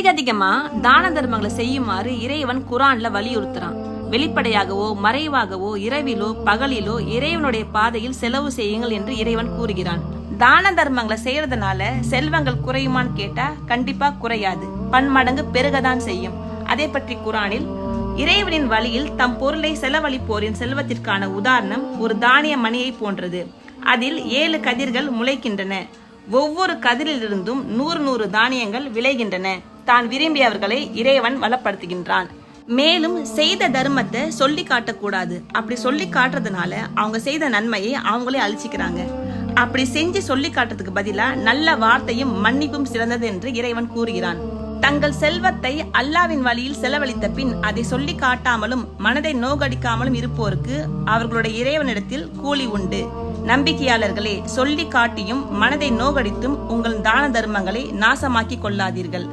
அதிகமா தான தர்மங்களை செய்யுமாறு இறைவன் குரான்ல வலியுறுத்துறான். வெளிப்படையாகவோ மறைவாகவோ இரவிலோ பகலிலோ இறைவனுடைய பாதையில் செலவு செய்யுங்கள் என்று இறைவன் கூறுகிறான். தான தர்மங்களை செய்யறதுனால செல்வங்கள் குறையுமான்னு கேட்டா கண்டிப்பா குறையாது, பன்மடங்கு பெருகதான் செய்யும். அதே பற்றி குரானில் இறைவனின் வழியில் தம் பொருளை செலவழிப்போரின் செல்வத்திற்கான உதாரணம் ஒரு தானிய மணியை போன்றது. அதில் 7 கதிர்கள் முளைக்கின்றன. ஒவ்வொரு கதிரிலிருந்தும் 100 தானியங்கள் விளைகின்றன. தான் விரும்பியவர்களை இறைவன் வளப்படுத்துகின்றான். மேலும் செய்த தர்மத்தை சொல்லி காட்டக்கூடாது. அப்படி சொல்லி காட்டுறதுனால அவங்க செய்த நன்மையை அவங்களே அழிச்சிக்கிறாங்க. அப்படி செஞ்சு சொல்லி காட்டுறதுக்கு பதிலா நல்ல வார்த்தையும் மன்னிப்பும் சிறந்தது என்று இறைவன் கூறுகிறான். தங்கள் செல்வத்தை அல்லாவின் வழியில் செலவழித்த பின் அதை சொல்லி காட்டாமலும் மனதை நோகடிக்காமலும் இருப்போருக்கு அவர்களுடைய இறைவனிடத்தில் கூலி உண்டு. நம்பிக்கையாளர்களே, சொல்லி காட்டியும் மனதை நோகடித்தும் உங்கள் தான தர்மங்களை நாசமாக்கி கொள்ளாதீர்கள்.